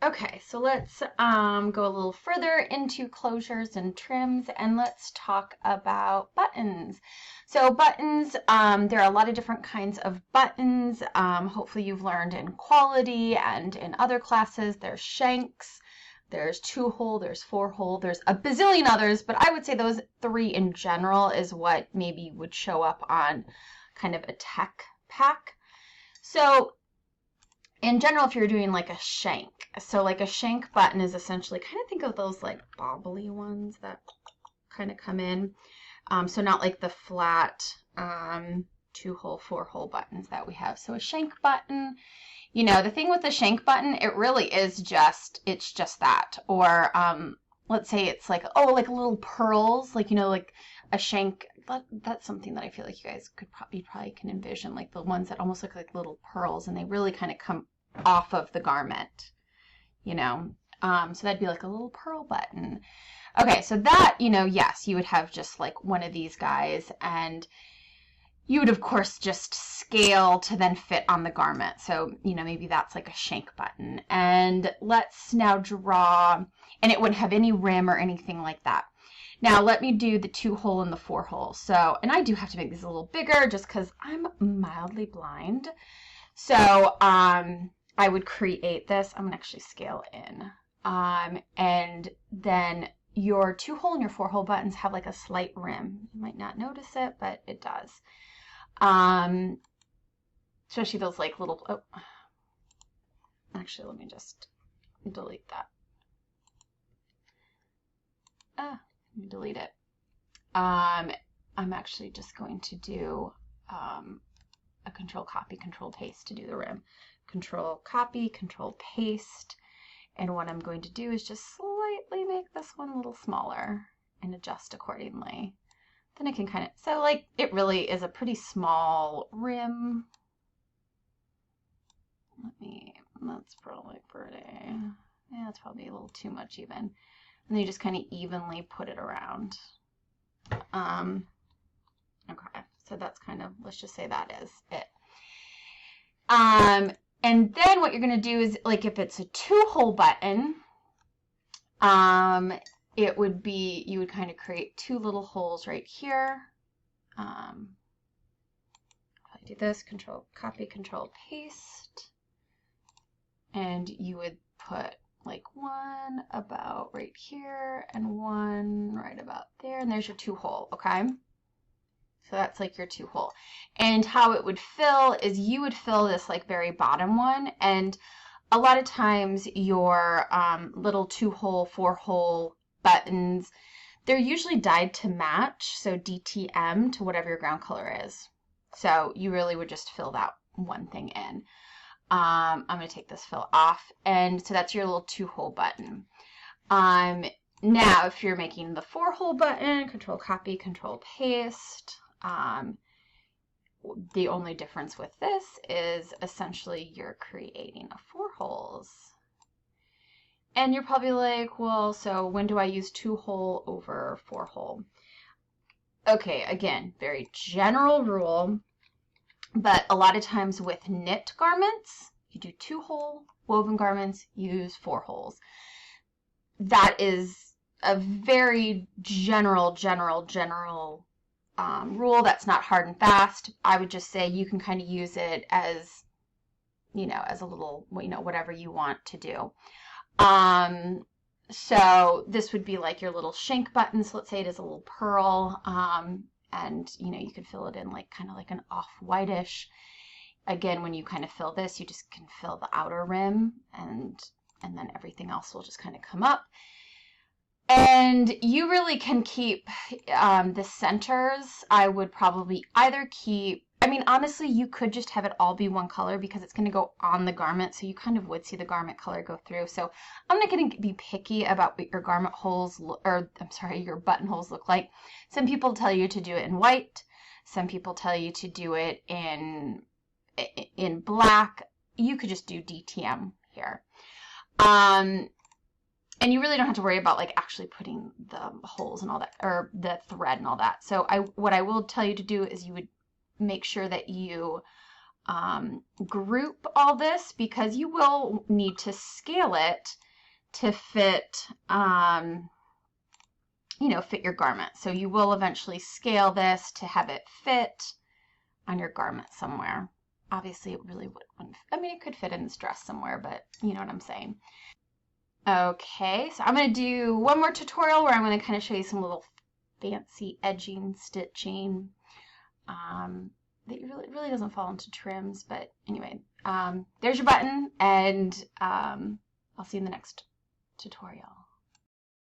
Okay, so let's go a little further into closures and trims, and let's talk about buttons. So buttons, there are a lot of different kinds of buttons. Hopefully you've learned in quality and in other classes. There's shanks, there's 2-hole, there's 4-hole, there's a bazillion others, but I would say those 3 in general is what maybe would show up on kind of a tech pack. So in general, if you're doing like a shank, so like a shank button is essentially, kind of think of those like bobbly ones that kind of come in. So not like the flat 2-hole, 4-hole buttons that we have. So a shank button, you know, the thing with the shank button, it really is just, it's just that. Or let's say it's like, oh, like little pearls, like, you know, like a shank. That's something that I feel like you guys could probably can envision, like the ones that almost look like little pearls, and they really kind of come off of the garment, you know. So that'd be like a little pearl button. Okay, so that, you know, yes, you would have just like one of these guys, and you would of course just scale to then fit on the garment. So, you know, maybe that's like a shank button. And let's now draw, and it wouldn't have any rim or anything like that. Now let me do the 2-hole and the 4-hole. So, and I do have to make these a little bigger just because I'm mildly blind. So I would create this. I'm gonna actually scale in. And then your 2-hole and your 4-hole buttons have like a slight rim. You might not notice it, but it does. Especially those like little, oh, actually let me just delete that. Delete it. I'm actually just going to do a control copy, control paste to do the rim. Control copy, control paste. And what I'm going to do is just slightly make this one a little smaller and adjust accordingly. Then I can kind of, so like it really is a pretty small rim. That's probably pretty, yeah, that's probably a little too much even. And then you just kind of evenly put it around. Okay, so that's kind of, let's just say that is it. And then what you're going to do is, like if it's a 2-hole button, it would be, you would kind of create 2 little holes right here. I do this, control copy, control paste. And you would put like one about right here and one right about there, and there's your 2-hole, okay? So that's like your 2-hole. And how it would fill is you would fill this like very bottom one, and a lot of times your little 2-hole, 4-hole buttons, they're usually dyed to match, so DTM to whatever your ground color is. So you really would just fill that one thing in. I'm going to take this fill off, and so that's your little 2-hole button. Now, if you're making the 4-hole button, control copy, control paste. The only difference with this is essentially you're creating a 4 holes. And you're probably like, well, so when do I use 2-hole over 4-hole? Okay, again, very general rule. But a lot of times with knit garments, you do 2-hole, woven garments, you use 4 holes. That is a very general rule that's not hard and fast. I would just say you can kind of use it as, you know, as a little, you know, whatever you want to do. So this would be like your little shank button. So let's say it is a little pearl. And, you know, you could fill it in like kind of like an off-whitish. Again, when you kind of fill this, you just can fill the outer rim, and then everything else will just kind of come up. And you really can keep the centers. I would probably either keep, I mean, honestly, you could just have it all be one color because it's going to go on the garment, so you kind of would see the garment color go through. So I'm not going to be picky about what your garment holes, or I'm sorry, your buttonholes look like. Some people tell you to do it in white. Some people tell you to do it in black. You could just do DTM here. And you really don't have to worry about like actually putting the holes and all that, or the thread and all that. So what I will tell you to do is you would make sure that you group all this because you will need to scale it to fit, fit your garment. So you will eventually scale this to have it fit on your garment somewhere. Obviously, it really wouldn't. I mean, it could fit in this dress somewhere, but you know what I'm saying. Okay, so I'm going to do one more tutorial where I'm going to kind of show you some little fancy edging, stitching. That really doesn't fall into trims, but anyway, there's your button, and I'll see you in the next tutorial.